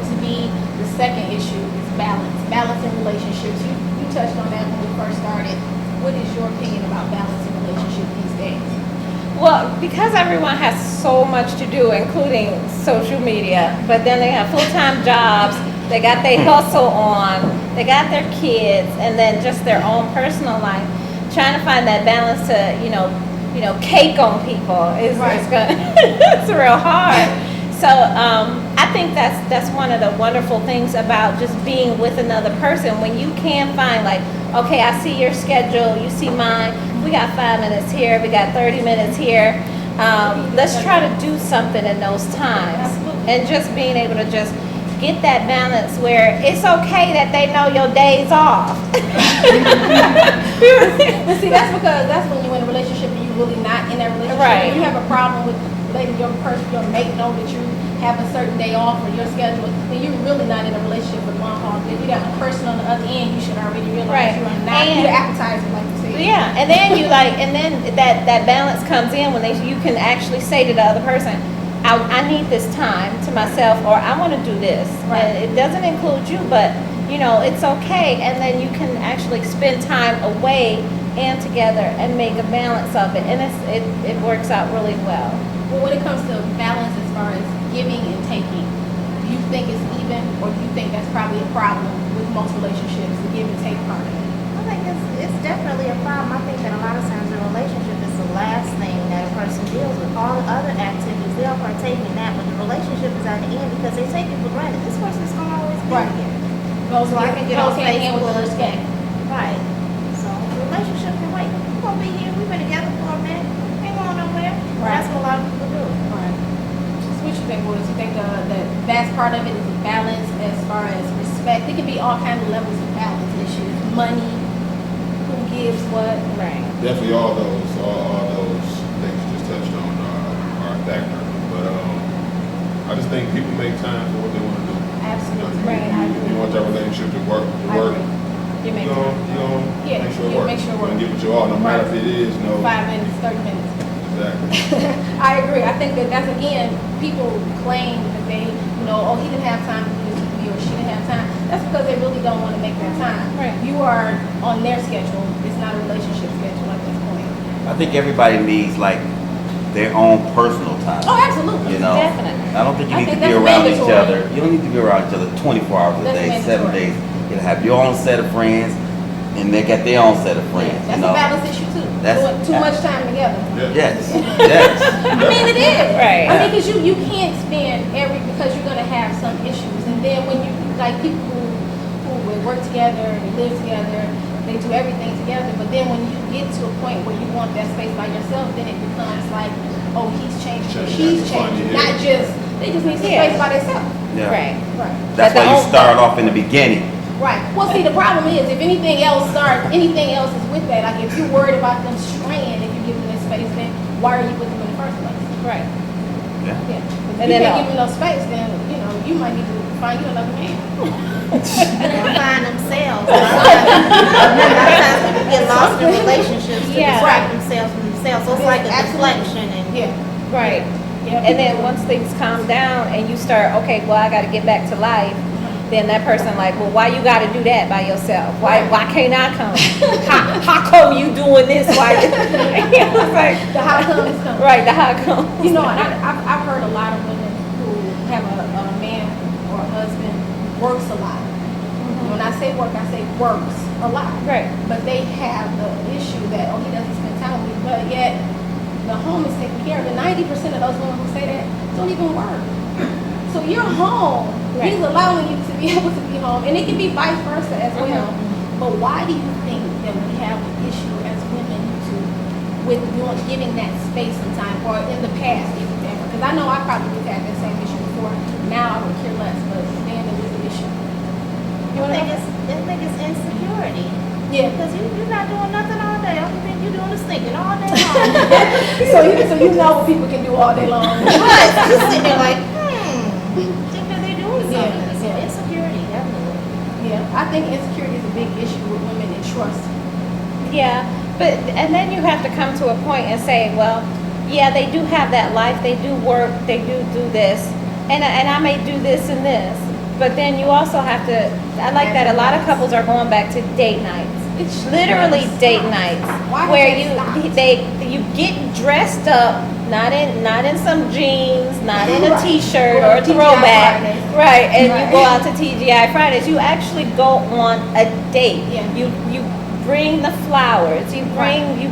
to be the second issue is balance. Balance in relationships. You touched on that when we first started. What is your opinion about balance in relationships these days? Well, because everyone has so much to do, including social media, but then they have full-time jobs, they got their hustle on, they got their kids, and then just their own personal life. Trying to find that balance to, cake on people is it's real hard. So I think that's one of the wonderful things about just being with another person, when you can find like, okay, I see your schedule, you see mine, we got 5 minutes here, we got 30 minutes here. Let's try to do something in those times. And just being able to just get that balance where it's okay that they know your days off. But see, that's when you're in a relationship and you're really not in that relationship. Right. When you have a problem with letting your mate know that you have a certain day off or your schedule, then you're really not in a relationship for long haul. If you got a person on the other end, you should already realize you're not the appetizer, like you said. Yeah, and then that balance comes in when you can actually say to the other person, I need this time to myself, or I want to do this. Right. And it doesn't include you, but it's okay. And then you can actually spend time away and together and make a balance of it, and it works out really well. Well, when it comes to balance as far as giving and taking, do you think it's even, or do you think that's probably a problem with most relationships, the give and take part of it? I think it's definitely a problem. I think that a lot of times in a relationship is the last thing that a person deals with. All the other activities, they'll partake in that, but the relationship is at the end because they take it for granted. This person's gonna always be here. So I can get on Facebook. Right. So the relationship can wait. We're gonna be here. We've been together for a minute. Ain't going nowhere. Right. That's what a lot of people do. Right. So what you think, Willis? You think the vast part of it is the balance as far as respect? It can be all kinds of levels of balance issues. Money, who gives what. Right. Definitely all those things you just touched on are a factor. But I just think people make time for what they want to do. Absolutely. Right. You want that relationship to work. You make You know, Yeah, make sure you it works. make sure it You works. give it your all, no matter if it is 5 minutes, 30 minutes. Exactly. I agree. I think that's again, people claim that they, he didn't have time to do this with me, or she didn't have time. That's because they really don't want to make that time. Right. You are on their schedule. It's not a relationship schedule at this point. I think everybody needs like their own personal time. Oh, absolutely. Definitely. I don't think you I need to think be that's around each mandatory. other. You don't need to be around each other 24 hours a That's day, mandatory. 7 days. You have your own set of friends, and they got their own set of friends. That's a balance issue too. That's- Doing too much time together. Yes, yes. I mean, it is. Right. I mean, because you can't spend because you're gonna have some issues, and then when you like people who would work together and live together, they do everything together. But then when you get to a point where you want that space by yourself, then it becomes like, oh, he's changing, she's changing. Not just they just need some space by themselves. Yeah. Right. Right. That's why you start off in the beginning. Right. Well, see, the problem is if anything else is with that. Like if you're worried about them straying, if you give them this space, then why are you with them in the first place? Right. Yeah. Yeah. If And you then, can't give them no space, then you might need to find you another man. Or find themselves. A lot of times people get lost in relationships to Yeah. distract themselves from themselves. So it's like a deflection. And Yeah. Right. Yeah. And then once things calm down and you start, okay, well, I got to get back to life, then that person like, well, why you got to do that by yourself? Why can't I come? how come you doing this? Why? It's like, The how comes come. right, the how come. And I've heard a lot of women who have a man or a husband works a lot. When I say work, I say works a lot. Right. But they have the issue that, he doesn't spend time with me, but yet the home is taken care of. And 90% of those women who say that don't even work. So you're home. Right. He's allowing you to be able to be home. And it can be vice versa as well. But why do you think that we have an issue as women with giving that space and time, or in the past even ever? Because I know I probably had that same issue before. Now I would care less, but then it was an issue. I think it's insecurity. Yeah. Because you're not doing nothing all day. Only thing you're doing is thinking all day long. So you know what people can do all day long. Right. Just sitting there like, think that they're doing something. Yeah. So insecurity, definitely. Yeah, I think insecurity is a big issue with women and trust. Yeah, and then you have to come to a point and say, well, yeah, they do have that life, they do work, they do this, and I may do this and this, but then you also have to, I like that a lot of couples are going back to date nights. It's Literally date nights, Why where has that you get dressed up, not in some jeans, not in a Right. t-shirt Go or a to TGI throwback, Fridays. right? And Right. you go out to TGI Fridays. You actually go on a date. Yeah. You bring the flowers. You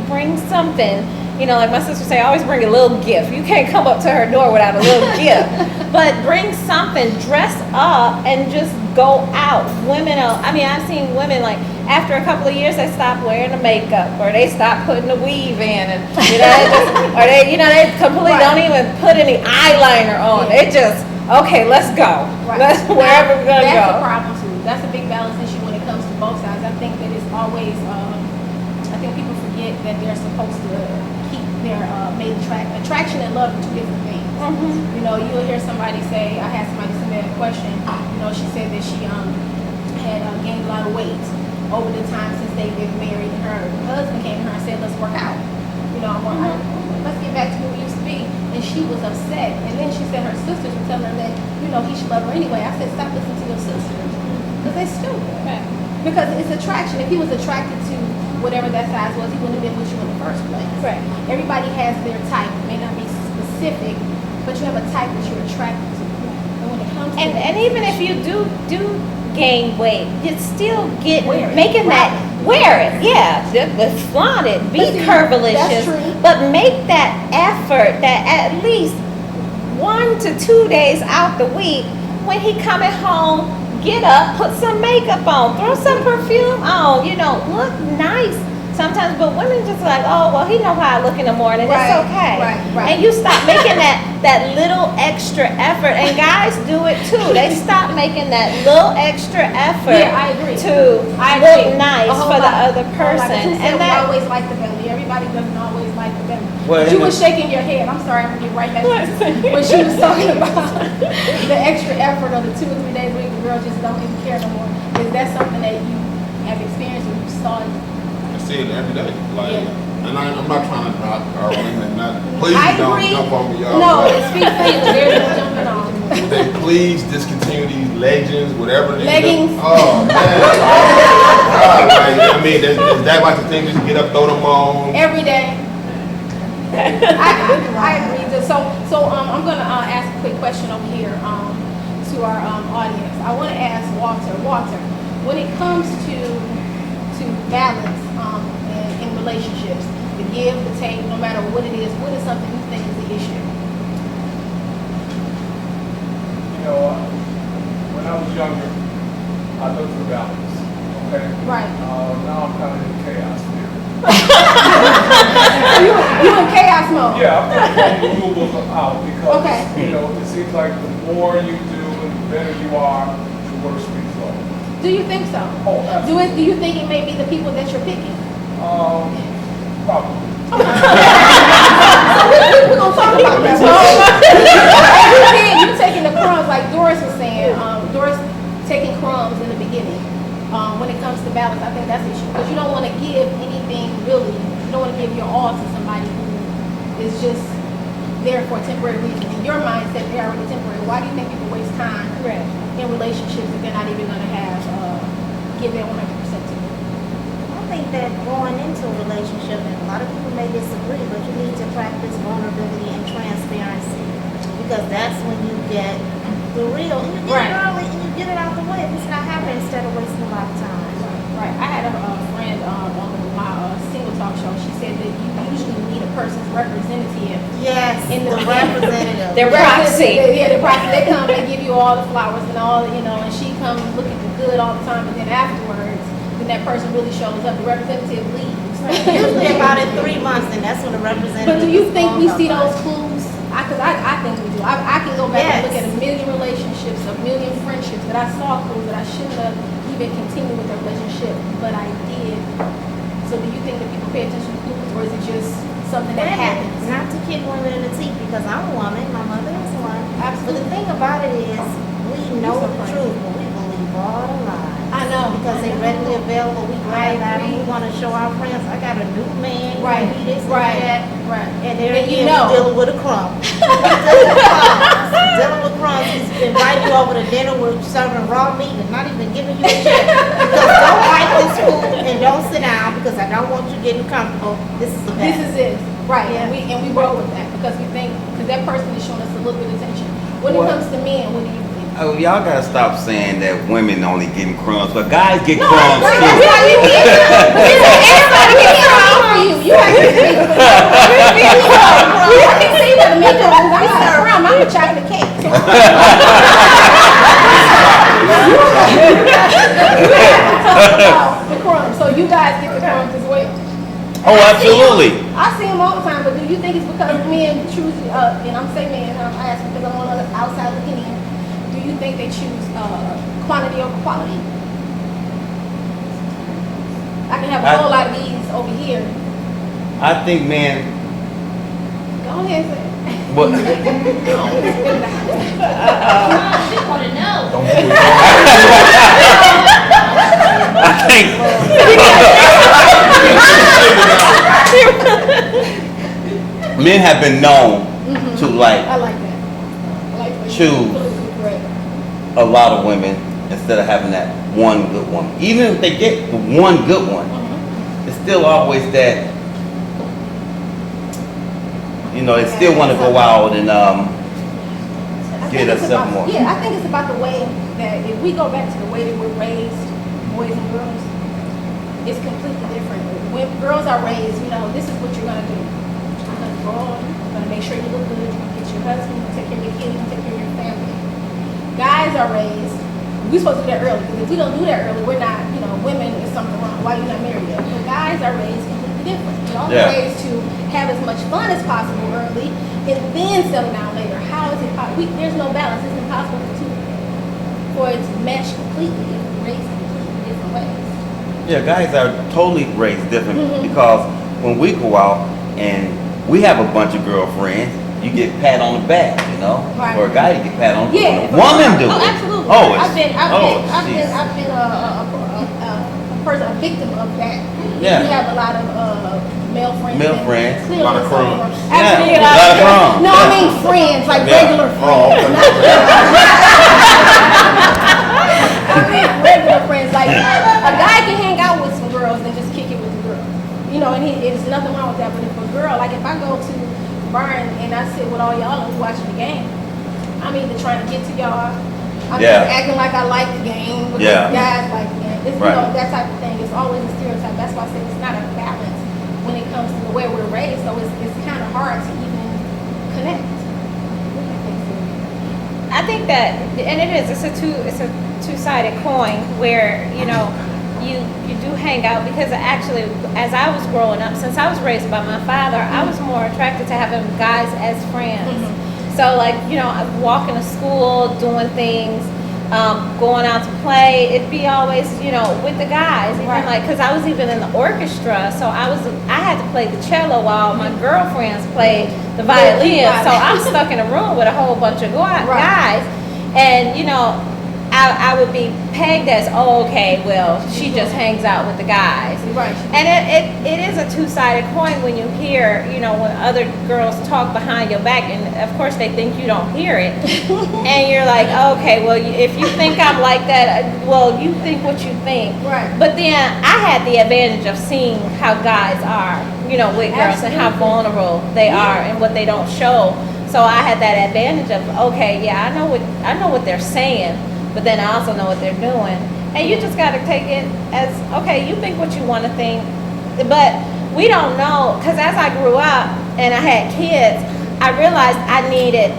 bring something. You know, like my sister say, always bring a little gift. You can't come up to her door without a little gift. But bring something, dress up, and just go out. Women are, I mean, I've seen women like, after a couple of years, they stop wearing the makeup, or they stop putting the weave in, and, you know, they completely Right. don't even put any eyeliner on. Yeah. They just, okay, let's go. Right. Let's, wherever we're gonna That's a go. problem too. That's a big balance issue when it comes to both sides. I think that it's always, I think people forget that they're supposed to keep their mate attraction and love are two different things. Mhm. You know, you'll hear somebody say, I had somebody send me a question, you know, she said that she had gained a lot of weight over the time since they've been married, and her husband came to her and said, let's work out. You know, let's get back to who we used to be. And she was upset. And then she said her sisters were telling her that, you know, he should love her anyway. I said, stop listening to your sisters. Because they're stupid. Right. Because it's attraction. If he was attracted to whatever that size was, he wouldn't have been with you in the first place. Right. Everybody has their type. It may not be specific, but you have a type that you're attracted to. And when it comes to And even if you do gain weight, you still get Wear it. making that wear it, yeah, but flaunt it, be But see, curvilicious, that's true. but make that effort that at least 1 to 2 days out the week, when he coming home, get up, put some makeup on, throw some perfume on, you know, look nice. Sometimes, but women just like, oh, well, he know how I look in the morning. Right, It's okay. right. And you stop making that little extra effort. And guys do it too. They stop making that little extra effort Yeah, I agree. to I look agree. nice A whole for the lot. other A whole lot. person. But who said And we that always like the belly. Everybody doesn't always like the belly. Well, You and were shaking your head. I'm sorry, I'm gonna get right back to you. When she was talking about the extra effort of the 2 or 3 days a week, the girl just don't even care no more. Is that something that you have experienced or you saw? I see it every day. Like, Yeah. and I'm not trying to knock our women. Please I don't agree. jump on me, y'all. No, But speak for you. There's no jumping on. would they please discontinue these leggings, whatever they Leggings. Oh man. God, like, I mean, is that like the thing? Just get up, throw them on. Every day. I agree. So I'm gonna ask a quick question over here to our audience. I want to ask Walter. Walter, when it comes to balance in relationships, the give, the take, no matter what it is, what is something you think is the issue? You know, when I was younger, I looked for balance. Okay. Right. Now I'm kind of in chaos here. You in chaos mode. Yeah, I'm putting renewables out because Okay. you know it seems like the more you do and the better you are, the worse things are. Do you think so? Oh, absolutely. Do you think it may be the people that you're picking? Probably. We're gonna talk about that. You taking the crumbs, like Doris was saying. Doris taking crumbs in the beginning. When it comes to balance, I think that's the issue because you don't want to give anything really. You don't want to give your all to somebody who is just there for a temporary reason. In your mindset, they're already temporary. Why do you think people waste time in relationships if they're not even going to have give their 100% to you? I think that going into a relationship, and a lot of people may disagree, but you need to practice vulnerability and transparency because that's when you get the real, and you get it early and you get it out the way. If it's not happening, instead of wasting a lot of time. Right. I had a friend on my single talk show. She said that you usually need a person's representative. Yes, In the representative. Their proxy. Yeah, the proxy. They come, they give you all the flowers and all, you know, and she comes looking good all the time, and then afterwards, when that person really shows up, the representative leaves. Usually about in 3 months, and that's when the representative. But do you is think gone we by see by. those clues? Because I think we do. I can go back and look at Yes. a million relationships, a million friendships that I saw clues that I shouldn't have even continued with the relationship, but I did. So do you think that people pay attention to clues, or is it just something that happens? Not to kick women in the teeth because I'm a woman, my mother is one. But the thing about it is, we know so the crazy. truth, but we believe all the lies. I know. because they're readily available. We glad that we want to show our friends. I got a new man. Right. He this and Right. that. Right. And there And you again, know. we're dealing with a crumb. Dealing with crumbs. He's inviting you over to dinner. We're serving raw meat and not even giving you a check. Because don't like this food and don't sit down because I don't want you getting comfortable. This is the This best. is it. Right. Yeah. And we roll with that because we think, because that person is showing us a little bit of attention. When What? it comes to men, what do you think? Oh, y'all gotta stop saying that women only getting crumbs, but guys get No, crumbs that's too. why you get it. Everybody gets crumbs for you. You have to be I can see what the men do. I'm not a crumb. I'm a chocolate cake. The crumbs. So you guys get the crumbs as well. Oh, absolutely. I see them all the time, but do you think it's because men choose, and I'm saying men, I'm asking because I'm on the outside looking in, do you think they choose quantity over quality? I can have a whole lot of these over here. I think, man, Go ahead, say it. what? Don't do it. I think men have been known to like I like that. I like that. Choose. Great. a lot of women instead of having that one good woman. Even if they get the one good one, it's still always that, you know, they still want to go out and get us something more. Yeah, I think it's about the way that if we go back to the way that we're raised, boys and girls, it's completely different. When girls are raised, you know, this is what you're gonna do. You're gonna go on, you're gonna make sure you look good, you're gonna get your husband, you're gonna take care of your kids, you're gonna take care of your family. Guys are raised, we're supposed to do that early, because if we don't do that early, we're not, you know, women is something wrong, why you not married yet? But guys are raised completely different. You're only Yeah. raised to have as much fun as possible early, and then settle down later. How is it possible? There's no balance, it's impossible for it to mesh completely if we're raised completely different ways. Yeah, guys are totally raised different Mhm. because when we go out and we have a bunch of girlfriends, you get pat on the back, you know, Right. or a guy you get pat on. Yeah, When a woman do oh, it. absolutely. Oh, it's, I've been jeez. a person, a victim of that. Yeah. You have a lot of male friends. Male and friends. clearly A lot of some crumbs. are- Yeah, Absolutely, a lot of crumbs. No, I mean friends, like Yeah. regular friends. Oh, okay. I mean regular friends. Like a guy can hang out with some girls and just kick it with the girl. You know, and there's nothing wrong with that. But if a girl, like if I go to Burn and I sit with all y'all and we watching the game, I'm either trying to get to y'all, I'm Yeah. just acting like I like the game because Yeah. guys like the game. It's, Right. you know, that type of thing. It's always a stereotype. That's why I say it's not a balance when it comes to the way we're raised. So it's kind of hard to even connect. What do you think, Sue? I think that, and it's a two-sided coin where, you know, you do hang out because actually, as I was growing up, since I was raised by my father, I was more attracted to having guys as friends. So like, you know, walking to school, doing things, going out to play, it'd be always, you know, with the guys. Even Right. like, cause I was even in the orchestra, so I had to play the cello while my girlfriends played the violin. Right. So I'm stuck in a room with a whole bunch of Right. guys, and you know, I would be pegged as, oh, okay, well, she just hangs out with the guys. Right. And it is a two-sided coin when you hear, you know, when other girls talk behind your back, and of course they think you don't hear it. And you're like, okay, well, if you think I'm like that, well, you think what you think. Right. But then I had the advantage of seeing how guys are, you know, with girls and how Absolutely. vulnerable they are and what they don't show. So I had that advantage of, okay, yeah, I know what they're saying, but then I also know what they're doing. And you just got to take it as, okay, you think what you want to think, but we don't know, because as I grew up and I had kids, I realized I needed,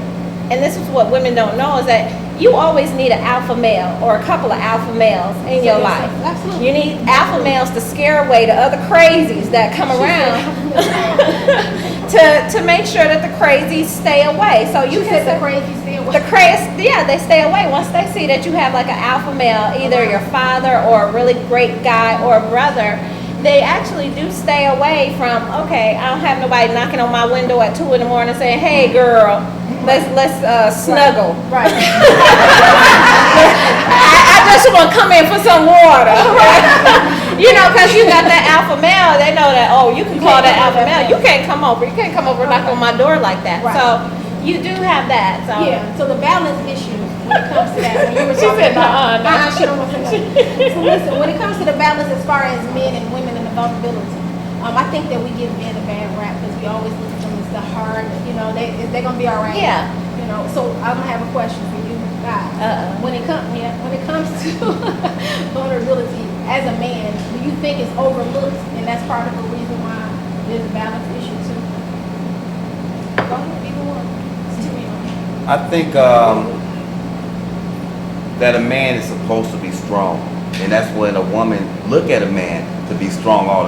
and this is what women don't know, is that you always need an alpha male or a couple of alpha males in your life. Absolutely. You need alpha males to scare away the other crazies that come around to make sure that the crazies stay away. So you You can said the crazy stay away. the crazy, yeah, they stay away once they see that you have like an alpha male, either your father or a really great guy or a brother. They actually do stay away from, okay, I don't have nobody knocking on my window at 2 a.m. saying, hey girl, let's snuggle. Right. I just going to come in for some water. You know, because you got that alpha male. They know that, oh, you can call that alpha male. You can't come over. You can't come over knock on my door like that. Right. So you do have that. So Yeah, so the balance issue when it comes to that, when you were She talking said, about, "Nuh-uh, no." she don't want to say that. So listen, when it comes to the balance as far as men and women and the vulnerability, I think that we give men a bad rap because we always look at them as the hard, you know, they're gonna be all right. Yeah. You know, so I'm gonna have a question for you guys. When it comes to vulnerability as a man, do you think it's overlooked and that's part of the reason why there's a balance issue too? Go ahead, either one. It's too young. I think that a man is supposed to be strong, and that's when a woman look at a man to be strong all